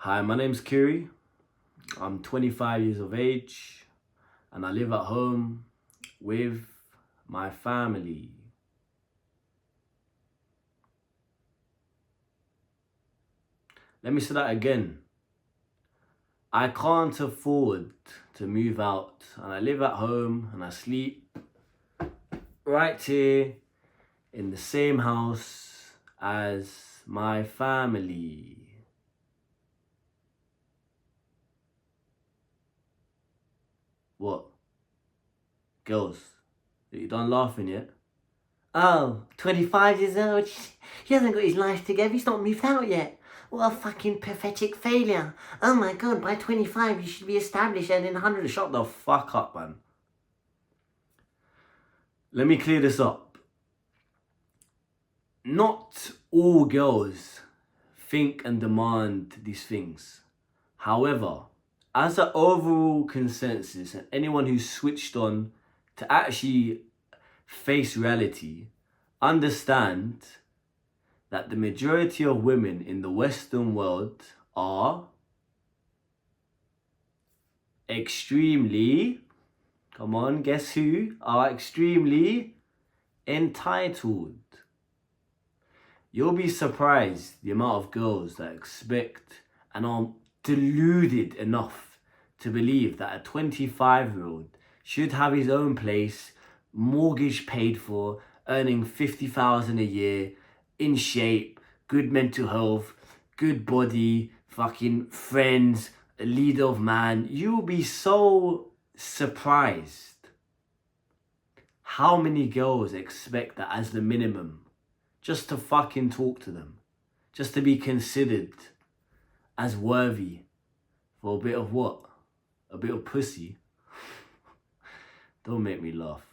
Hi, my name's Kiri. I'm 25 years of age and I live at home with my family. Let me say that again. I can't afford to move out and I live at home and I sleep right here in the same house as my family. What? Girls, are you done laughing yet? Oh, 25 years old. He hasn't got his life together. He's not moved out yet. What a fucking pathetic failure. Oh my god, by 25 you should be established and in 100. Shut the fuck up, man. Let me clear this up. Not all girls think and demand these things. However, as an overall consensus, and anyone who's switched on to actually face reality, understand that the majority of women in the Western world are extremely, come on, guess who? Are extremely entitled. You'll be surprised the amount of girls that expect and are deluded enough to believe that a 25-year-old should have his own place, mortgage paid for, earning 50,000 a year, in shape, good mental health, good body, fucking friends, a leader of man. You'll be so surprised how many girls expect that as the minimum, just to fucking talk to them, just to be considered as worthy for a bit of what? A bit of pussy. Don't make me laugh.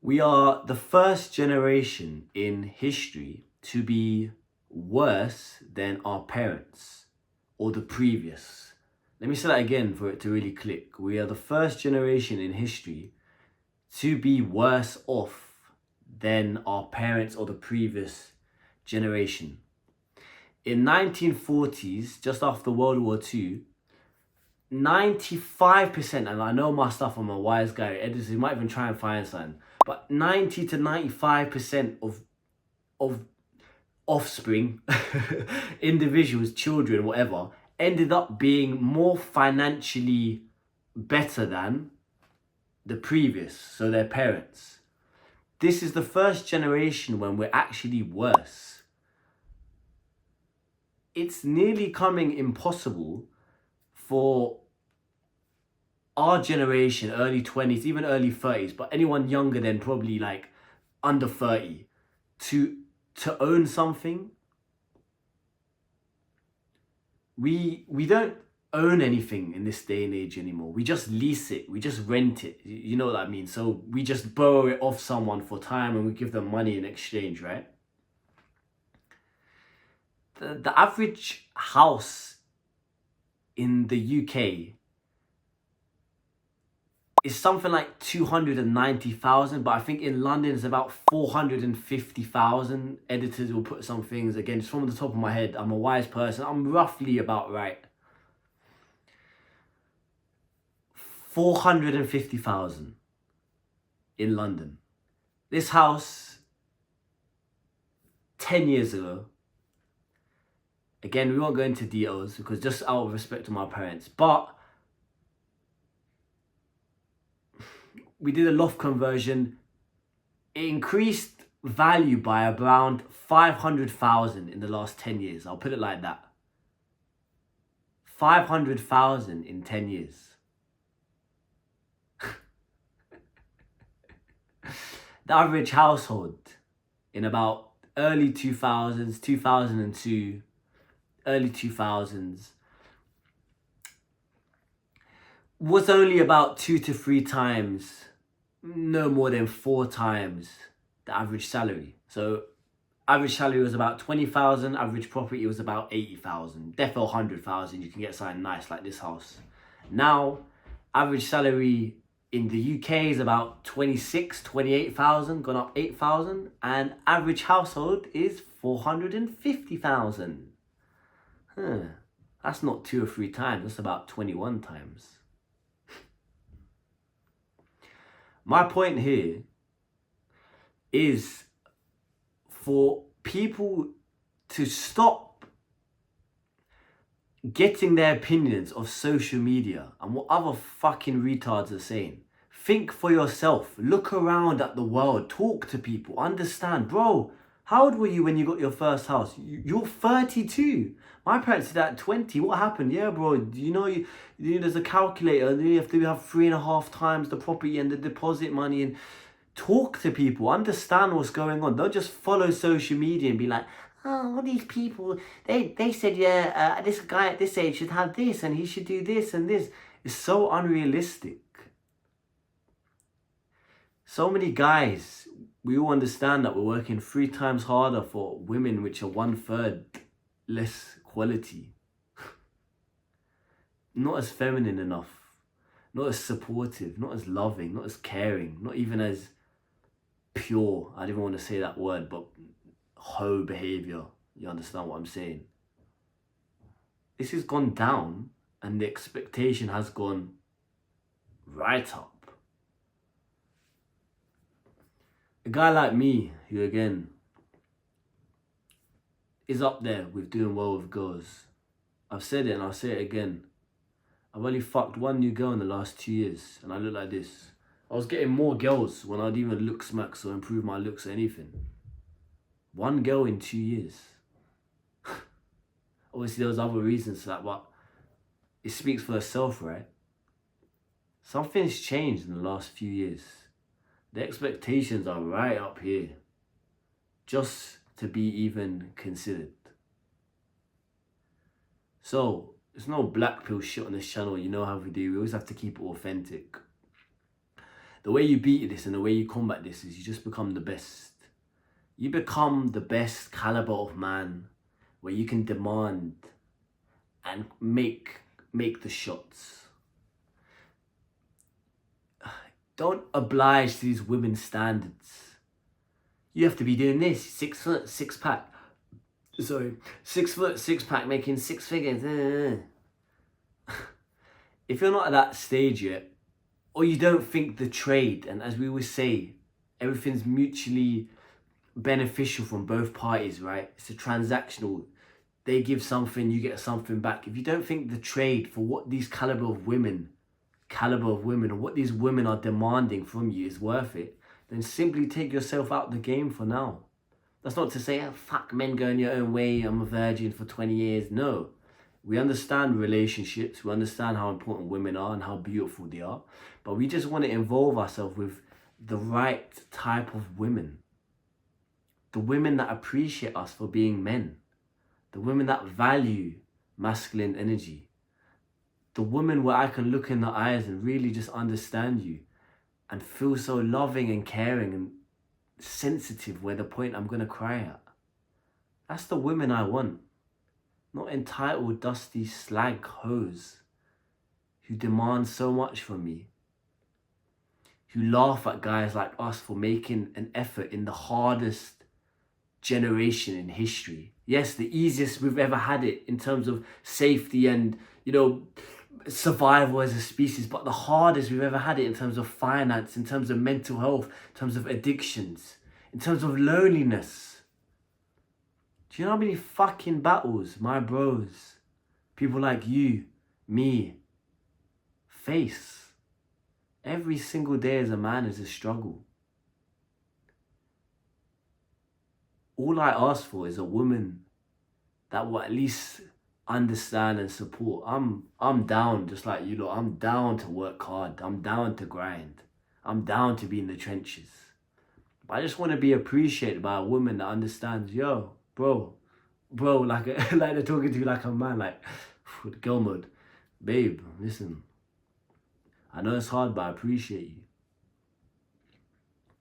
We are the first generation in history to be worse than our parents or the previous. Let me say that again for it to really click. We are the first generation in history to be worse off than our parents or the previous generation. In 1940s, just after World War II, 95%, and I know my stuff, I'm a wise guy, editors, you might even try and find something, but 90 to 95% of offspring, individuals, children, whatever, ended up being more financially better than the previous, so their parents. This is the first generation when we're actually worse. It's nearly coming impossible for our generation, early 20s, even early 30s, but anyone younger than probably like under 30, to own something. We don't own anything in this day and age anymore. We just lease it, we just rent it. You know what I mean? So we just borrow it off someone for time and we give them money in exchange, right? The average house in the UK is something like 290,000, but I think in London it's about 450,000. Editors will put some things, again, just from the top of my head. I'm a wise person. I'm roughly about right. 450,000 in London. This house, 10 years ago, again, we won't go into details because just out of respect to my parents, but we did a loft conversion. It increased value by around 500,000 in the last 10 years. I'll put it like that. 500,000 in 10 years. The average household in about early 2000s, 2002, early 2000s, was only about 2 to 3 times, no more than 4 times the average salary. So average salary was about 20,000, average property was about 80,000, therefore 100,000, you can get something nice like this house. Now, average salary in the UK is about 26, 28,000, gone up 8,000, and average household is 450,000. That's not 2 or 3 times, that's about 21 times. My point here is for people to stop getting their opinions of social media and what other fucking retards are saying. Think for yourself. Look around at the world. Talk to people. Understand. Bro, how old were you when you got your first house? You're 32. My parents did that at 20. What happened? Yeah, bro. You there's a calculator. You have to have 3.5 times the property and the deposit money. And talk to people. Understand what's going on. Don't just follow social media and be like, oh, all these people, they said, yeah, this guy at this age should have this and he should do this and this. It's so unrealistic. So many guys, we all understand that we're working 3 times harder for women which are 1/3 less quality. Not as feminine enough, not as supportive, not as loving, not as caring, not even as pure. I didn't want to say that word, but hoe behavior. You understand what I'm saying? This has gone down and the expectation has gone right up. A guy like me, who again is up there with doing well with girls. I've said it and I'll say it again. I've only fucked 1 new girl in the last 2 years and I look like this. I was getting more girls when I'd even look smacks or improve my looks or anything. 1 girl in 2 years. Obviously there was other reasons for that, but it speaks for itself, right? Something's changed in the last few years. The expectations are right up here, just to be even considered. So, there's no black pill shit on this channel, you know how we do. We always have to keep it authentic. The way you beat this and the way you combat this is you just become the best. You become the best caliber of man where you can demand and make the shots. Don't oblige to these women's standards. You have to be doing this, 6 foot, 6 pack. Sorry, 6 foot, 6 pack, making 6 figures. If you're not at that stage yet, or you don't think the trade, and as we always say, everything's mutually beneficial from both parties, right? It's a transactional. They give something, you get something back. If you don't think the trade for what these caliber of women and what these women are demanding from you is worth it, then simply take yourself out the game for now. That's not to say, oh, fuck men going your own way, I'm a virgin for 20 years. No. We understand relationships, we understand how important women are and how beautiful they are, but we just want to involve ourselves with the right type of women. The women that appreciate us for being men. The women that value masculine energy. The woman where I can look in the eyes and really just understand you and feel so loving and caring and sensitive where the point I'm going to cry at. That's the women I want. Not entitled, dusty slag hoes who demand so much from me. Who laugh at guys like us for making an effort in the hardest generation in history. Yes, the easiest we've ever had it in terms of safety and, survival as a species, but the hardest we've ever had it in terms of finance, in terms of mental health, in terms of addictions, in terms of loneliness. Do you know how many fucking battles my bros, people like you, me, face? Every single day as a man is a struggle. All I ask for is a woman that will at least understand and support. I'm down just like you lot. I'm down to work hard. I'm down to grind. I'm down to be in the trenches. But I just want to be appreciated by a woman that understands, yo, bro, like they're talking to you like a man, like girl mode. Babe, listen, I know it's hard, but I appreciate you.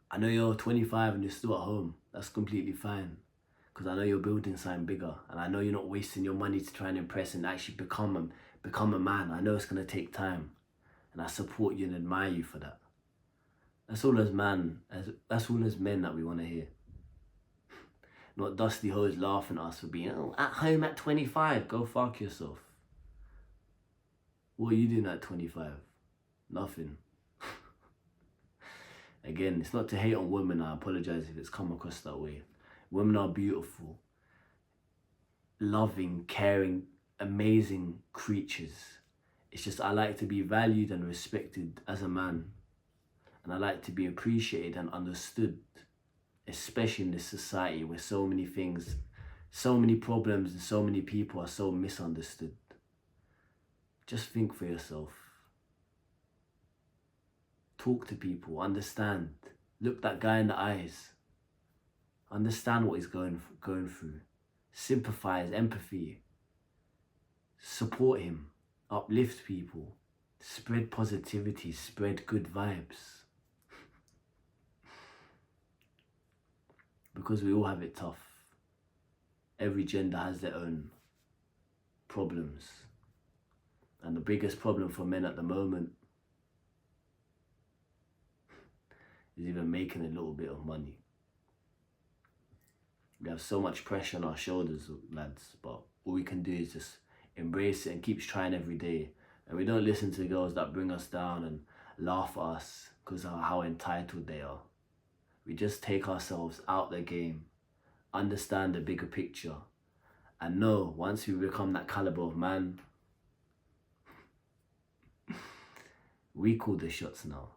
I know you're 25 and you're still at home. That's completely fine. Because I know you're building something bigger. And I know you're not wasting your money to try and impress and actually become a man. I know it's going to take time. And I support you and admire you for that. That's all as men that we want to hear. Not dusty hoes laughing at us for being at home at 25. Go fuck yourself. What are you doing at 25? Nothing. Again, it's not to hate on women. I apologize if it's come across that way. Women are beautiful, loving, caring, amazing creatures. It's just I like to be valued and respected as a man. And I like to be appreciated and understood, especially in this society where so many things, so many problems and so many people are so misunderstood. Just think for yourself. Talk to people, understand. Look that guy in the eyes. Understand what he's going through. Sympathize, empathy. Support him. Uplift people. Spread positivity, spread good vibes. Because we all have it tough. Every gender has their own problems. And the biggest problem for men at the moment is even making a little bit of money. We have so much pressure on our shoulders, lads, but all we can do is just embrace it and keep trying every day. And we don't listen to girls that bring us down and laugh at us because of how entitled they are. We just take ourselves out the game, understand the bigger picture, and know once we become that caliber of man, we call the shots now.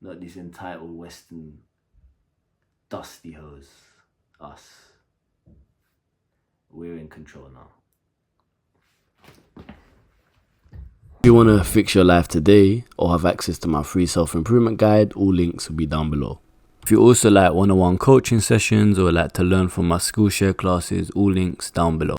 Not these entitled Western dusty hoes. Us. We're in control now. If you want to fix your life today or have access to my free self-improvement guide, all links will be down below. If you also like one-on-one coaching sessions or like to learn from my Skool share classes, all links down below.